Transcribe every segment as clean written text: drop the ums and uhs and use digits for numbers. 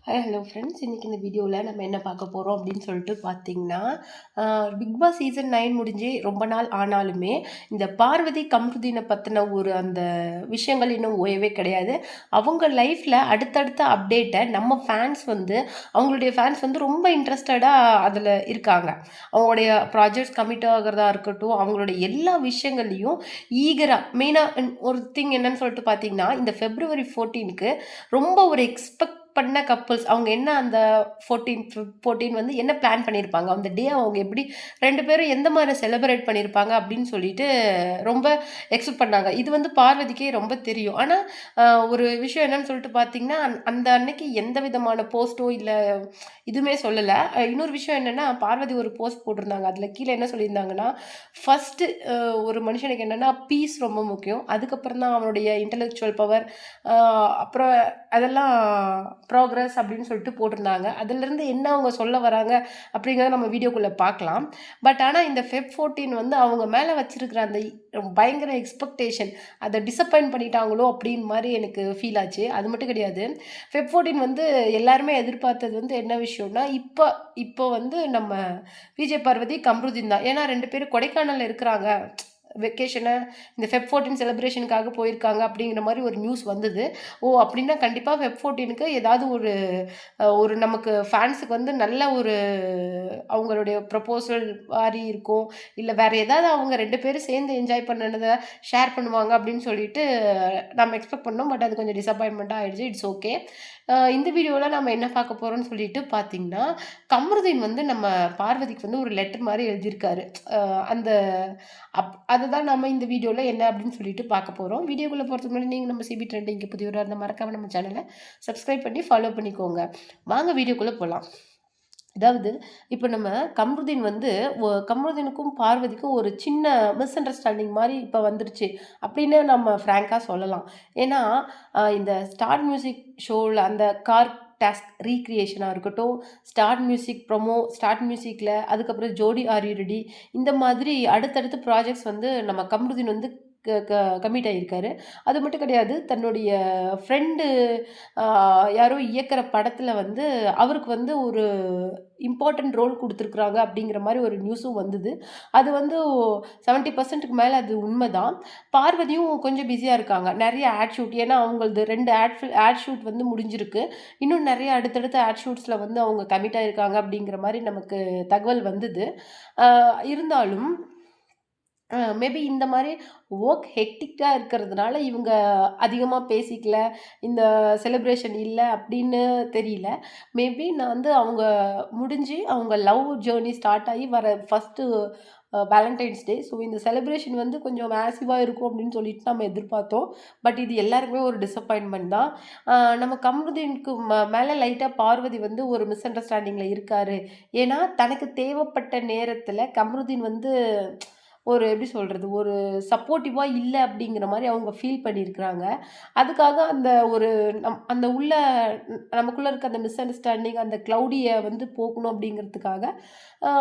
Hello friends. இன்றைக்கி இந்த வீடியோவில் நம்ம என்ன பார்க்க போகிறோம் அப்படின்னு சொல்லிட்டு பார்த்தீங்கன்னா, பிக் பாஸ் சீசன் 9 முடிஞ்சு ரொம்ப நாள் ஆனாலுமே, இந்த பார்வதி கம்ருதீனை பற்றின அந்த விஷயங்கள் இன்னும் ஓயவே கிடையாது. அவங்க லைஃப்பில் அடுத்தடுத்த அப்டேட்டை நம்ம ஃபேன்ஸ் அவங்களுடைய ஃபேன்ஸ் ரொம்ப இன்ட்ரெஸ்டடாக அதில் இருக்காங்க. அவங்களுடைய ப்ராஜெக்ட்ஸ் கமிட் ஆகிறதா இருக்கட்டும், அவங்களுடைய எல்லா விஷயங்கள்லையும் ஈகராக மெயினாக ஒரு திங் என்னன்னு சொல்லிட்டு பார்த்தீங்கன்னா, இந்த February 14க்கு ரொம்ப ஒரு எக்ஸ்பெக்ட் பண்ண கப்புள்ஸ் அவங்க என்ன அந்த 14 என்ன பிளான் பண்ணியிருப்பாங்க, அந்த டே அவங்க எப்படி 2 பேரும் எந்த மாதிரி செலிப்ரேட் பண்ணியிருப்பாங்க அப்படின்னு சொல்லிட்டு ரொம்ப எக்ஸ்பெக்ட் பண்ணாங்க. இது பார்வதிக்கே ரொம்ப தெரியும். ஆனால் ஒரு விஷயம் என்னன்னு சொல்லிட்டு பார்த்தீங்கன்னா, அந்த அன்னைக்கு எந்த விதமான போஸ்ட்டோ இல்லை இதுவுமே சொல்லலை. இன்னொரு விஷயம் என்னென்னா, பார்வதி ஒரு போஸ்ட் போட்டிருந்தாங்க. அதில் கீழே என்ன சொல்லியிருந்தாங்கன்னா, ஃபஸ்ட்டு ஒரு மனுஷனுக்கு என்னென்னா பீஸ் ரொம்ப முக்கியம், அதுக்கப்புறம் தான் அவனுடைய இன்டலெக்சுவல் பவர், அப்புறம் அதெல்லாம் ப்ராக்ரஸ் அப்படின்னு சொல்லிட்டு போட்டிருந்தாங்க. அதிலிருந்து என்ன அவங்க சொல்ல வராங்க அப்படிங்கிறத நம்ம வீடியோக்குள்ளே பார்க்கலாம். பட் ஆனால் இந்த Feb 14 அவங்க மேலே வச்சிருக்கிற அந்த பயங்கர எக்ஸ்பெக்டேஷன் அதை டிசப்பாயிண்ட் பண்ணிட்டாங்களோ அப்படின்னு மாதிரி எனக்கு ஃபீல் ஆச்சு. அது மட்டும் கிடையாது, Feb 14 எல்லாருமே எதிர்பார்த்தது என்ன விஷயம்னா, இப்போ நம்ம விஜய் பார்வதி கம்ருதீன் தான். ஏன்னா 2 பேரும் கொடைக்கானலில் இருக்கிறாங்க, வெக்கேஷனை இந்த Feb 14 செலிப்ரேஷனுக்காக போயிருக்காங்க அப்படிங்கிற மாதிரி ஒரு நியூஸ் வந்தது. அப்படின்னா கண்டிப்பாக Feb 14க்கு ஏதாவது ஒரு நமக்கு ஃபேன்ஸுக்கு நல்ல ஒரு அவங்களுடைய ப்ரப்போசல் மாதிரி இருக்கும், இல்லை வேறு ஏதாவது அவங்க 2 பேரும் சேர்ந்து என்ஜாய் பண்ணதை ஷேர் பண்ணுவாங்க அப்படின்னு சொல்லிட்டு நம்ம எக்ஸ்பெக்ட் பண்ணோம். பட் அது கொஞ்சம் டிசப்பாயின்மெண்ட்டாக ஆகிடுச்சு. It's okay. இந்த வீடியோவில் நம்ம என்ன பார்க்க போகிறோம்னு சொல்லிட்டு பார்த்தீங்கன்னா, கமருதீன் நம்ம பார்வதிக்கு ஒரு லெட்டர் மாதிரி எழுதியிருக்காரு. அந்த அதுதான் நம்ம இந்த வீடியோவில் என்ன அப்படின்னு சொல்லிட்டு பார்க்க போகிறோம். வீடியோக்குள்ளே போகிறதுக்கு முன்னாடி நீங்கள் நம்ம சிபி ட்ரெண்டிங்க்கு புதியவராக இருந்தால் மறக்காமல் நம்ம சேனலை சப்ஸ்கிரைப் பண்ணி ஃபாலோ பண்ணிக்கோங்க. வாங்க வீடியோக்குள்ளே போகலாம். அதாவது இப்போ நம்ம கமருதீனுக்கும் பார்வதிக்கும் ஒரு சின்ன மிஸ் அண்டர்ஸ்டாண்டிங் மாதிரி இப்போ வந்துருச்சு அப்படின்னு நம்ம ஃப்ராங்காக சொல்லலாம். ஏன்னா இந்த ஸ்டார் மியூசிக் ஷோவில் அந்த கார் டாஸ்க் ரீக்ரியேஷனாக இருக்கட்டும், ஸ்டார்ட் மியூசிக்கில் அதுக்கப்புறம் ஜோடி ஆர் யூ ரெடி, இந்த மாதிரி அடுத்தடுத்து ப்ராஜெக்ட்ஸ் நம்ம கமருதீன் கமிட் ஆகியிருக்காரு. அது மட்டும் கிடையாது, தன்னுடைய ஃப்ரெண்டு யாரோ இயக்கிற படத்தில் அவருக்கு ஒரு இம்பார்ட்டன்ட் ரோல் கொடுத்துருக்குறாங்க அப்படிங்கிற மாதிரி ஒரு நியூஸும் வந்தது. அது 70%க்கு மேலே அது உண்மைதான். பார்வதியும் கொஞ்சம் பிஸியாக இருக்காங்க, நிறைய ஆட் ஷூட். ஏன்னா அவங்களது 2 ஆட் ஷூட் முடிஞ்சிருக்கு. இன்னும் நிறைய அடுத்தடுத்த ஆட் ஷூட்ஸில் அவங்க கமிட் ஆகிருக்காங்க அப்படிங்கிற மாதிரி நமக்கு தகவல் வந்தது. இருந்தாலும் மேபி இந்த மாதிரி ஒர்க் ஹெக்டிக்காக இருக்கிறதுனால இவங்க அதிகமாக பேசிக்கல, இந்த செலிப்ரேஷன் இல்லை அப்படின்னு தெரியல. மேபி நான் அவங்க முடிஞ்சு அவங்க லவ் ஜேர்னி ஸ்டார்ட் ஆகி வர ஃபஸ்ட்டு வேலண்டைன்ஸ் டே. ஸோ இந்த செலிப்ரேஷன் கொஞ்சம் மேசிவாக இருக்கும் அப்படின்னு சொல்லிட்டு நம்ம எதிர்பார்த்தோம். பட் இது எல்லாருக்குமே ஒரு டிசப்பாயின்மெண்ட் தான். நம்ம கமருதீனுக்கு மேலே லைட்டாக பார்வதி ஒரு மிஸ் அண்டர்ஸ்டாண்டிங்கில் இருக்கார். ஏன்னா தனக்கு தேவைப்பட்ட நேரத்தில் கமருதீன் ஒரு எப்படி சொல்கிறது, ஒரு சப்போர்ட்டிவாக இல்லை அப்படிங்கிற மாதிரி அவங்க ஃபீல் பண்ணியிருக்கிறாங்க. அதுக்காக அந்த நமக்குள்ளே இருக்க அந்த மிஸ் அண்டர்ஸ்டாண்டிங், அந்த க்ளவுடியை போக்கணும் அப்படிங்கிறதுக்காக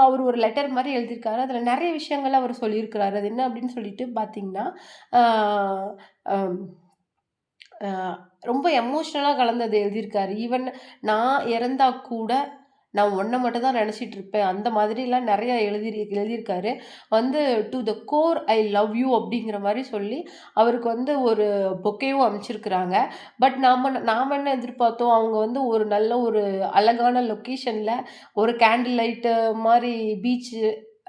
அவர் ஒரு லெட்டர் மாதிரி எழுதியிருக்காரு. அதில் நிறைய விஷயங்கள் அவர் சொல்லியிருக்கிறாரு. அது என்ன அப்படின்னு சொல்லிட்டு பார்த்தீங்கன்னா, ரொம்ப எமோஷ்னலாக கலந்தது எழுதியிருக்காரு. ஈவன் நான் இறந்தா கூட நான் ஒன்றை மட்டும் தான் நினச்சிட்டு இருப்பேன், அந்த மாதிரிலாம் நிறையா எழுதியிருக்காரு. To the core I love you அப்படிங்கிற மாதிரி சொல்லி அவருக்கு ஒரு பொக்கேவும் அமைச்சிருக்கிறாங்க. பட் நாம் என்ன எதிர்பார்த்தோம், அவங்க ஒரு நல்ல ஒரு அழகான லொக்கேஷனில் ஒரு கேண்டில் லைட்டு மாதிரி பீச்சு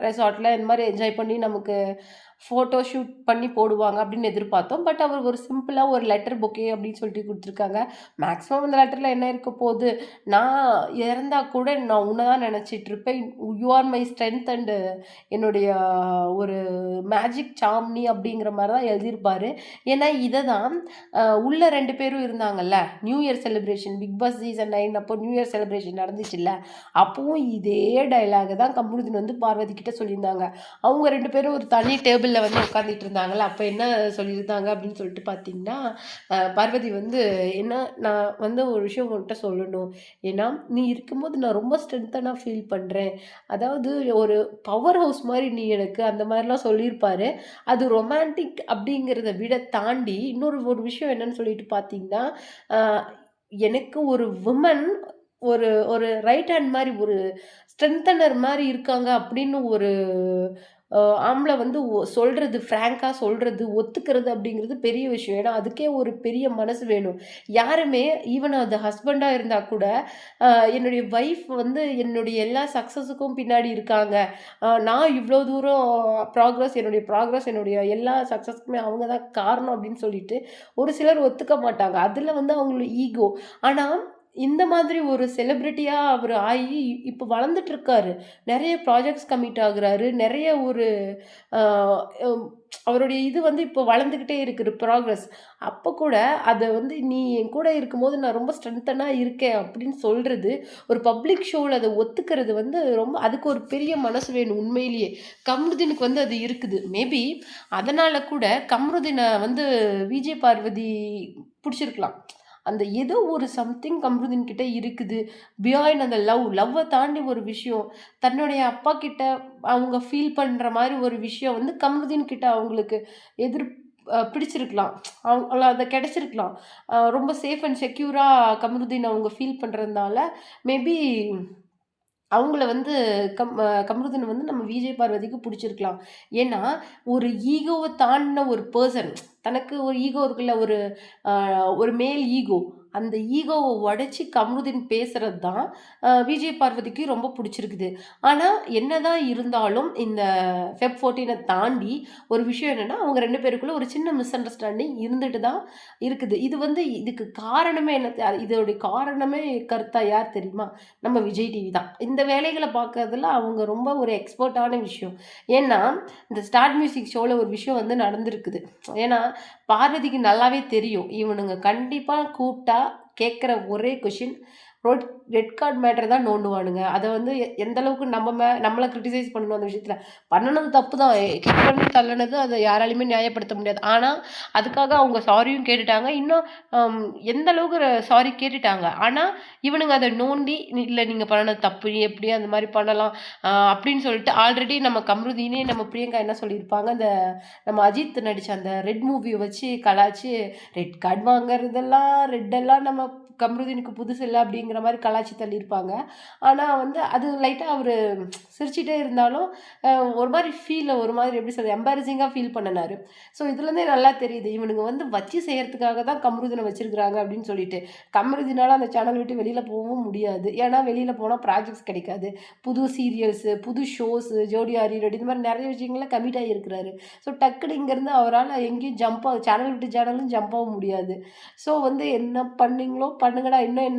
ரெசார்ட்டில் இந்த மாதிரி என்ஜாய் பண்ணி நமக்கு ஃபோட்டோ ஷூட் பண்ணி போடுவாங்க அப்படின்னு எதிர்பார்த்தோம். பட் அவர் ஒரு சிம்பிளாக ஒரு லெட்டர் பொக்கே அப்படின்னு சொல்லிட்டு கொடுத்துருக்காங்க. மேக்ஸிமம் இந்த லெட்டரில் என்ன இருக்க போகுது, நான் இறந்தா கூட நான் உன்னை தான் நினச்சிட்ருப்பேன், you are my strength and என்னுடைய ஒரு மேஜிக் சாம்னி அப்படிங்கிற மாதிரி தான் எழுதியிருப்பார். ஏன்னா இதை தான் உள்ள 2 பேரும் இருந்தாங்கல்ல, new year celebration Bigg Boss season 9 அப்போ நியூ இயர் செலிப்ரேஷன் நடந்துச்சுல்ல, அப்போவும் இதே டைலாக் தான் கமருதீன் பார்வதி கிட்ட சொல்லியிருந்தாங்க. அவங்க 2 பேரும் ஒரு தனி டேபிள் உட்காந்துட்டு இருந்தாங்கல்ல, அப்போ என்ன சொல்லியிருந்தாங்க அப்படின்னு சொல்லிட்டு பார்த்தீங்கன்னா, பார்வதி என்ன, நான் ஒரு விஷயம் உங்கள்கிட்ட சொல்லணும், ஏன்னா நீ இருக்கும்போது நான் ரொம்ப ஸ்ட்ரென்த்தனாக ஃபீல் பண்ணுறேன், அதாவது ஒரு பவர் ஹவுஸ் மாதிரி நீ எனக்கு, அந்த மாதிரிலாம் சொல்லியிருப்பாரு. அது ரொமான்டிக் அப்படிங்கிறத விட தாண்டி இன்னொரு விஷயம் என்னன்னு சொல்லிட்டு பார்த்தீங்கன்னா, எனக்கு ஒரு விமன் ஒரு ஒரு ரைட் ஹேண்ட் மாரி, ஒரு ஸ்ட்ரெங்தனர் மாரி இருக்காங்க அப்படின்னு ஒரு ஆம்பள வந்து சொல்றது, ஃப்ராங்க்கா சொல்றது, ஒத்துக்கிறது அப்படிங்கிறது பெரிய விஷயம். ஏன்னா, அதுக்கே ஒரு பெரிய மனசு வேணும். யாருமே ஈவன் அது ஹஸ்பண்டா இருந்தா கூட, அ என்னுடைய வைஃப் வந்து என்னுடைய எல்லா சக்சஸுக்கும் பின்னாடி இருக்காங்க. நான் இவ்ளோ தூரம் என்னுடைய ப்ராக்ரஸ், என்னுடைய எல்லா சக்சஸ்க்குமே அவங்க தான் காரணம் அப்படின்னு சொல்லிட்டு, ஒரு சிலர் ஒத்துக்க மாட்டாங்க. அதுல வந்து அவங்களோட ஈகோ. ஆனா, இந்த மாதிரி ஒரு செலிபிரிட்டியா அவரு ஆயி, இப்ப வளர்ந்துட்டு இருக்காரு. நெறைய ப்ராஜெக்ட்ஸ் கமிட் ஆகுறாரு. நெறைய ஒரு அ ம் அவருடைய இது வந்து இப்போ வளர்ந்துகிட்டே இருக்குது ப்ராக்ரஸ். அப்ப கூட அத வந்து "நீ என் கூட இருக்கும்போது நான் ரொம்ப ஸ்ட்ரென்த்தனா இருக்கேன்" அப்படின்னு சொல்றது, ஒரு பப்ளிக் ஷோல அத ஒத்துக்கிறது வந்து ரொம்ப அதுக்கு ஒரு பெரிய மனசு வேணும் உண்மையிலேயே. கம்ருதீனுக்கு வந்து அது இருக்குது. மேபி அதனால கூட கம்ருதீன வந்து விஜய் பார்வதி புடிச்சிருக்கலாம். அந்த ஏதோ ஒரு சம்திங் கம்ருதீன் கிட்ட இருக்குது. பியாண்ட் அந்த லவ்வ தாண்டி ஒரு விஷயம். தன்னுடைய அப்பா கிட்ட அவங்க ஃபீல் பண்ற மாரி ஒரு விஷயம் வந்து கம்ருதீன் கிட்ட அவங்களுக்கு எதிர் பிடிச்சிருக்கலாம். அத கிடைச்சிருக்கலாம். ரொம்ப சேஃப் அண்ட் செக்யூரா கம்ருதீன் அவங்க ஃபீல் பண்றதுனால, மேபி அவங்கள வந்து கமருதீன் வந்து நம்ம விஜய் பார்வதிக்கு புடிச்சிருக்கலாம். ஏன்னா, ஒரு ஈகோவ தாண்டுன ஒரு பெர்சன் தனக்கு ஒரு ஈகோ இருக்குல்ல. அ ஒரு மேல் ஈகோ. அந்த ஈகோவ உடைச்சு கமருதீன் பேசுறது தான் விஜய் பார்வதிக்கு ரொம்ப புடிச்சிருக்குது. ஆனா, என்னதான் இருந்தாலும் இந்த ஃபெப் 14 தாண்டி ஒரு விஷயம் என்னன்னா, அவங்க 2 பேருக்குள்ள ஒரு சின்ன மிஸ் அண்டர்ஸ்டாண்டிங் இருந்துட்டு தான் இருக்குது. இது வந்து இதுக்கு காரணமே என்ன இதோடைய காரணமே கர்த்தா யார் தெரியுமா? நம்ம விஜய் டிவி தான். இந்த வேலைகள பார்க்கறதுல அவங்க ரொம்ப ஒரு எக்ஸ்பர்ட்டான விஷயம். ஏன்னா, இந்த ஸ்டார்ட் மியூசிக் ஷோல ஒரு விஷயம் வந்து நடந்திருக்குது. ஏன்னா, பார்வதிக்கு நல்லாவே தெரியும். இவனுங்க கண்டிப்பா கூப்ட்டா கேட்கிற ஒரே கொஸ்டின் ரொட் ரெட் கார்ட் மேட்டர் தான் நோண்டுவானுங்க. அத வந்து எந்த அளவுக்கு நம்மள கிரிட்டிசைஸ் பண்ணணும் அந்த விஷயத்துல. பண்ணுனது தப்பு தான். கிக் பண்ணி தள்ளுனது அத யாராலயுமே நியாயப்படுத்த முடியாது. ஆனா, அதுக்காக அவங்க சாரியும் கேட்டுட்டாங்க. இன்னும் அம் எந்த அளவுக்கு சாரி கேட்டுட்டாங்க. ஆனா, இவனுங்க அத நோண்டி, "இல்ல நீங்க பண்ணுனது தப்பு. எப்படி அந்த மாரி பண்ணலாம்?" அப்படின்னு சொல்லிட்டு ஆல்ரெடி நம்ம கம்ருதீனே நம்ம பிரியங்கா என்ன சொல்லியிருப்பாங்க, நம்ம அஜித் நடிச்ச அந்த ரெட் மூவிய வச்சு கலாய்ச்சு, ரெட் கார்ட் வாங்குறதெல்லாம் ரெட்டெல்லாம் நம்ம கம்ருதீனுக்கு புதுசு இல்ல அப்படிங்கிற மாரி கலாய்ச்சி தள்ளியிருப்பாங்க. ஆனா வந்து அது லைட்டா அவரு சிரிச்சுட்டே இருந்தாலும், அ ஒரு மாரி ஒரு மாதிரி எப்படி சொல்றது? எம்பாரஸிங்கா ஃபீல் பண்ணுனாரு. ஸோ இதுலருந்தே நல்லா தெரியுது. இவனுங்க வந்து வச்சு செய்யறதுக்காக தான் கம்ருதீன வச்சிருக்காங்க அப்படின்னு சொல்லிட்டு. கம்ருதீனால அந்த சேனல் விட்டு வெளியில போகவும் முடியாது. ஏன்னா வெளியில போனா ப்ராஜெக்ட்ஸ் கிடைக்காது. புது சீரியல்ஸு, புது ஷோஸு, ஜோடி ரீலோட் இது மாரி நெறைய விஷயங்கள்ல கமிட் ஆகியிருக்கிறாரு. ஸோ டக்குனு இங்கேருந்து அவரால எங்கேயும் சேனல் விட்டு சேனலும் ஜம்ப் ஆக முடியாது. ஸோ வந்து என்ன பண்ணீங்களோ பண்ணுங்கடா. இன்னும்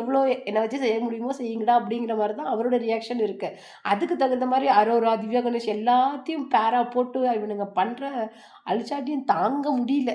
எவ்வளோ என்ன வச்சு செய்ய முடியுமோ செய்யுங்கடா அப்படிங்கிற மாரி தான் அவரோட ரியாக்ஷன் இருக்கு. அதுக்கு தகுந்த மாரி அரோரா, திவ்யா கணேஷ் எல்லாத்தையும் பேரா போட்டு இவனுங்க பண்ற அழிச்சாட்டியும் தாங்க முடியல.